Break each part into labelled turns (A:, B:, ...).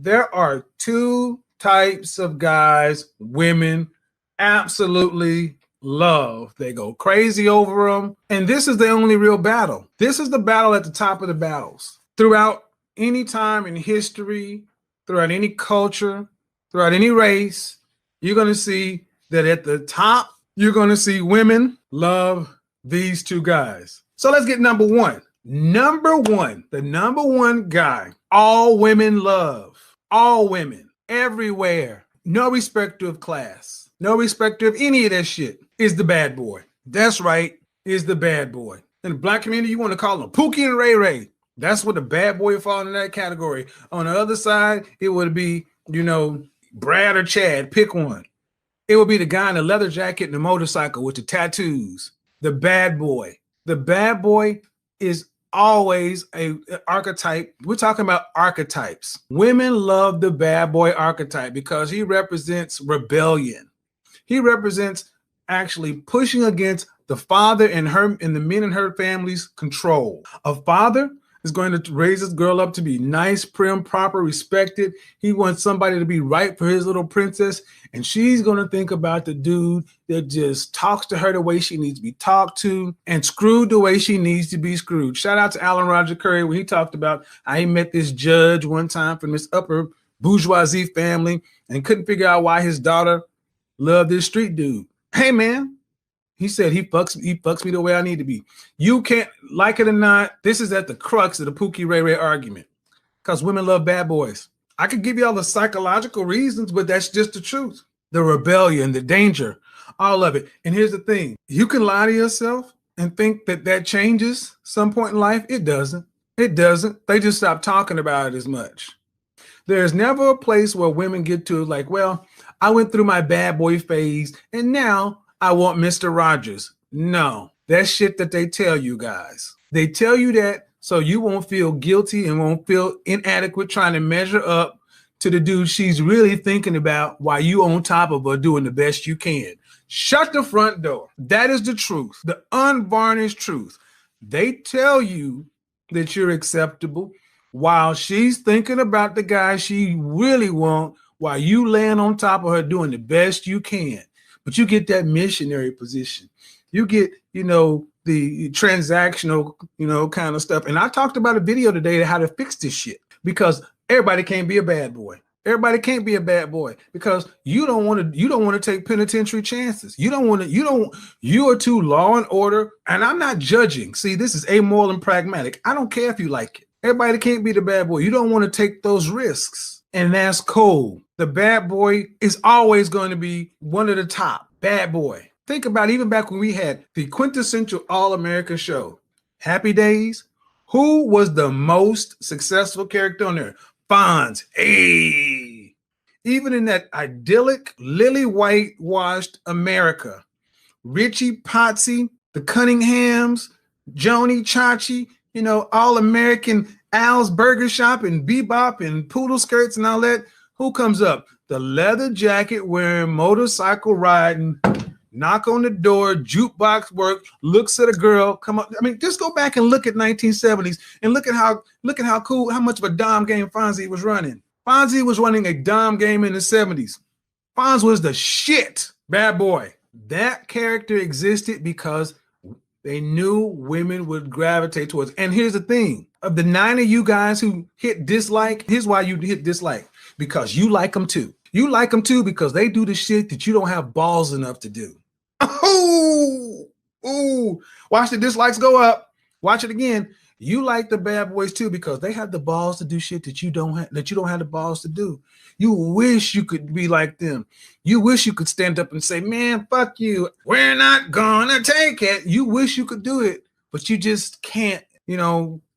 A: There are two types of guys women absolutely love. They go crazy over them. And this is the only real battle. This is the battle at the top of the battles. Throughout any time in history, throughout any culture, throughout any race, you're going to see that at the top, you're going to see women love these two guys. So let's get number one. Number one, the number one guy all women love. All women, everywhere, no respect of class, no respect of any of that shit, is the bad boy. That's right, is the bad boy. In the black community, you want to call them Pookie and Ray Ray. That's what the bad boy fall in that category. On the other side, it would be, Brad or Chad, pick one. It would be the guy in the leather jacket and the motorcycle with the tattoos, the bad boy. The bad boy is always an archetype. We're talking about archetypes. Women love the bad boy archetype because he represents rebellion. He represents actually pushing against the father and the men in her family's control. A father is going to raise this girl up to be nice, prim, proper, respected. He wants somebody to be right for his little princess. And she's going to think about the dude that just talks to her the way she needs to be talked to and screwed the way she needs to be screwed. Shout out to Alan Roger Curry when he talked about how he met this judge one time from this upper bourgeoisie family and couldn't figure out why his daughter loved this street dude. Hey, man. He said he fucks me the way I need to be. You can't, like it or not, this is at the crux of the Pookie Ray Ray argument because women love bad boys. I could give you all the psychological reasons, but that's just the truth. The rebellion, the danger, all of it. And here's the thing. You can lie to yourself and think that changes some point in life. It doesn't. It doesn't. They just stop talking about it as much. There's never a place where women get to like, well, I went through my bad boy phase and now I want Mr. Rogers. No, that's shit that they tell you guys. They tell you that so you won't feel guilty and won't feel inadequate trying to measure up to the dude she's really thinking about while you on top of her doing the best you can. Shut the front door. That is the truth, the unvarnished truth. They tell you that you're acceptable while she's thinking about the guy she really wants while you laying on top of her doing the best you can. But you get that missionary position. You get, the transactional, kind of stuff. And I talked about a video today how to fix this shit because everybody can't be a bad boy. Everybody can't be a bad boy because you don't want to take penitentiary chances. You are too law and order. And I'm not judging. See, this is amoral and pragmatic. I don't care if you like it. Everybody can't be the bad boy. You don't want to take those risks. And that's cool. The bad boy is always going to be one of the top. Bad boy. Think about even back when we had the quintessential all-American show, Happy Days. Who was the most successful character on there? Fonz. Hey. Even in that idyllic, lily whitewashed America, Richie Potsy, the Cunninghams, Joni Chachi, all-American Al's Burger Shop and Bebop and Poodle Skirts and all that. Who comes up? The leather jacket wearing, motorcycle riding, knock on the door, jukebox work, looks at a girl, come up. I mean, just go back and look at 1970s and look at how cool, how much of a dom game Fonzie was running. Fonzie was running a dom game in the 70s. Fonz was the shit. Bad boy. That character existed because they knew women would gravitate towards. And here's the thing. Of the 9 of you guys who hit dislike, here's why you hit dislike. Because you like them too. You like them too because they do the shit that you don't have balls enough to do. Ooh. Watch the dislikes go up. Watch it again. You like the bad boys too because they have the balls to do shit that you don't have the balls to do. You wish you could be like them. You wish you could stand up and say, man, fuck you. We're not gonna take it. You wish you could do it, but you just can't.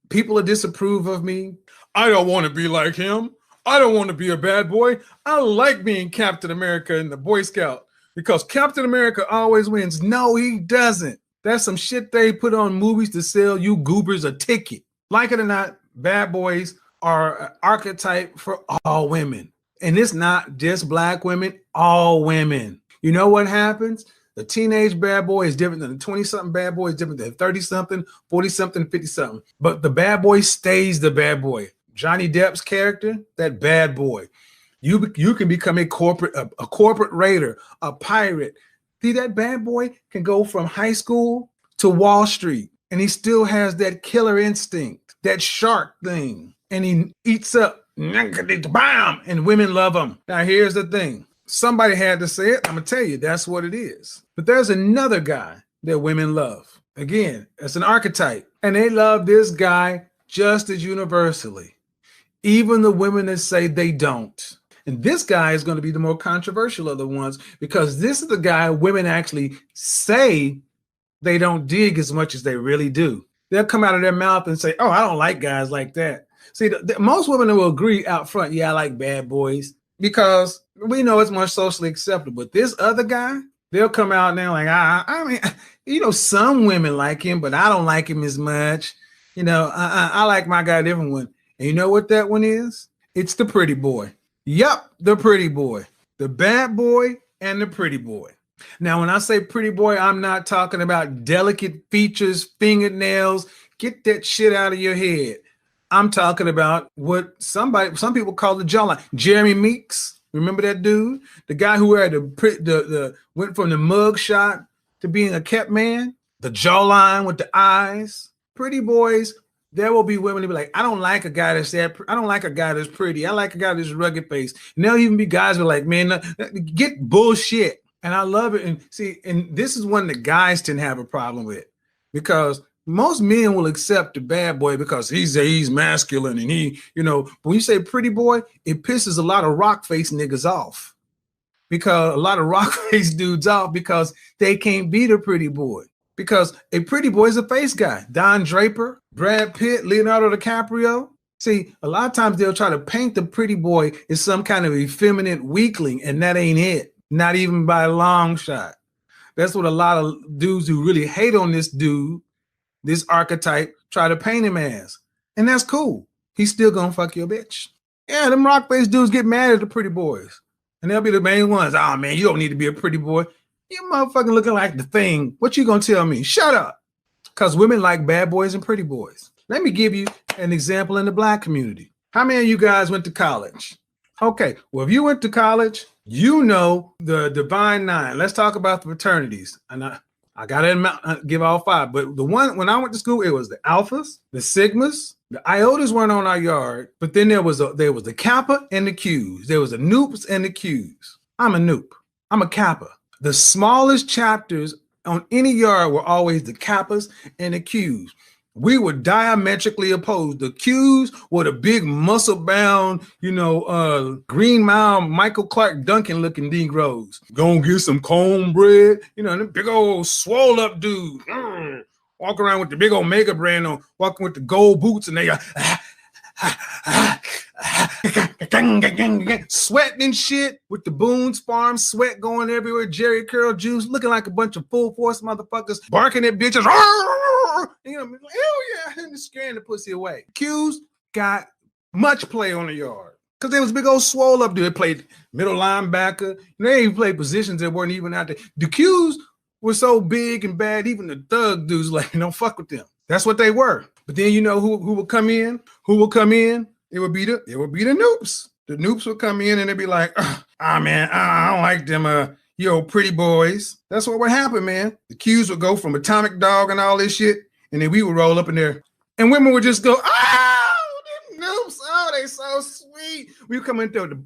A: People will disapprove of me. I don't want to be like him. I don't want to be a bad boy. I like being Captain America and the Boy Scout because Captain America always wins. No, he doesn't. That's some shit they put on movies to sell you goobers a ticket. Like it or not, bad boys are an archetype for all women. And it's not just black women, all women. You know what happens? The teenage bad boy is different than the 20-something bad boy, is different than 30-something, 40-something, 50-something. But the bad boy stays the bad boy. Johnny Depp's character, that bad boy. You can become a corporate raider, a pirate. See, that bad boy can go from high school to Wall Street, and he still has that killer instinct, that shark thing, and he eats up, bam, and women love him. Now, here's the thing. Somebody had to say it. I'm going to tell you, that's what it is. But there's another guy that women love. Again, it's an archetype, and they love this guy just as universally. Even the women that say they don't. And this guy is going to be the more controversial of the ones, because this is the guy women actually say they don't dig as much as they really do. They'll come out of their mouth and say, oh, I don't like guys like that. See, most women will agree out front, yeah, I like bad boys, because we know it's more socially acceptable. But this other guy, they'll come out and they're like, I mean, some women like him, but I don't like him as much. I like my guy, a different one. And you know what that one is? It's the pretty boy. Yep, the pretty boy, the bad boy, and the pretty boy. Now, when I say pretty boy, I'm not talking about delicate features, fingernails. Get that shit out of your head. I'm talking about what some people call the jawline. Jeremy Meeks, remember that dude? The guy who had the went from the mug shot to being a kept man. The jawline with the eyes. Pretty boys. There will be women who be like, I don't like a guy that's I don't like a guy that's pretty. I like a guy that's rugged face. And there'll even be guys who are like, man, get bullshit. And I love it. And see, and this is one that guys tend to have a problem with, because most men will accept the bad boy because he's masculine and when you say pretty boy, it pisses a lot of rock face niggas off, because a lot of rock face dudes off because they can't be the pretty boy. Because a pretty boy is a face guy. Don Draper, Brad Pitt, Leonardo DiCaprio. See, a lot of times they'll try to paint the pretty boy as some kind of effeminate weakling, and that ain't it. Not even by a long shot. That's what a lot of dudes who really hate on this dude, this archetype, try to paint him as. And that's cool. He's still gonna fuck your bitch. Yeah, them rock face dudes get mad at the pretty boys. And they'll be the main ones. Oh man, you don't need to be a pretty boy. You motherfucking looking like the thing. What you gonna tell me? Shut up. Because women like bad boys and pretty boys. Let me give you an example in the Black community. How many of you guys went to college? Okay, well, if you went to college, you know the Divine Nine. Let's talk about the fraternities. And I gotta give all five, but the one when I went to school, it was the Alphas, the Sigmas, the Iotas weren't on our yard, but then there was the Kappa and the Qs. There was the Noops and the Qs. I'm a Noop. I'm a Kappa. The smallest chapters on any yard were always the Kappas and the Qs. We were diametrically opposed. The Qs were the big muscle-bound, Green Mile, Michael Clark Duncan looking Negroes. Gonna get some cornbread, them big old swole up dudes. Walk around with the big old Mega brand on, walking with the gold boots, and they got sweating and shit with the Boone's Farm sweat going everywhere, Jerry Curl juice, looking like a bunch of full force motherfuckers, barking at bitches. Hell yeah, and scaring the pussy away. Qs got much play on the yard because they was big old swole up dude. They played middle linebacker. They even played positions that weren't even out there. The Qs were so big and bad, even the thug dudes like, don't fuck with them. That's what they were. But then you know who would come in? Who would come in? It would be the Noops. The Noops would come in and they'd be like, man, I don't like them pretty boys. That's what would happen, man. The Qs would go from Atomic Dog and all this shit, and then we would roll up in there. And women would just go, them Noops, they so sweet. We would come in there with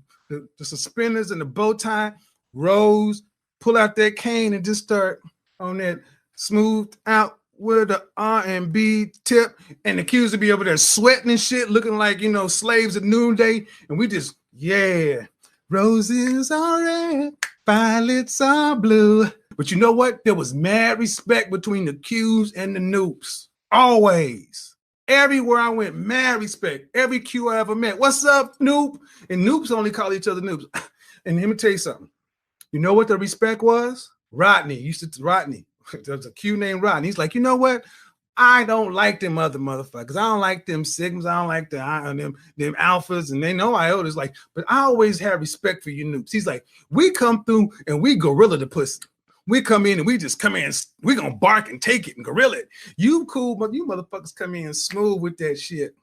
A: the suspenders and the bow tie, rose, pull out that cane and just start on that smoothed out with the R&B tip, and the Qs would be over there sweating and shit, looking like, slaves at noonday. And we just, roses are red, violets are blue. But you know what? There was mad respect between the Qs and the Noops. Always. Everywhere I went, mad respect. Every Q I ever met. What's up, Noop? And Noops only call each other Noops. And let me tell you something. You know what the respect was? Rodney. Rodney. There's a Q named Rodney. He's like, you know what? I don't like them other motherfuckers. I don't like them Sigmas. I don't like them Alphas. And they know Iotas. Like, but I always have respect for you Noops. He's like, we come through and we gorilla the pussy. We come in and we just come in. We're going to bark and take it and gorilla it. You cool, but you motherfuckers come in smooth with that shit.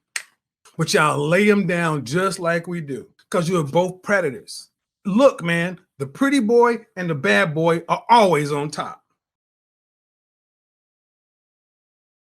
A: but y'all lay them down just like we do because you're both predators. Look, man, the pretty boy and the bad boy are always on top.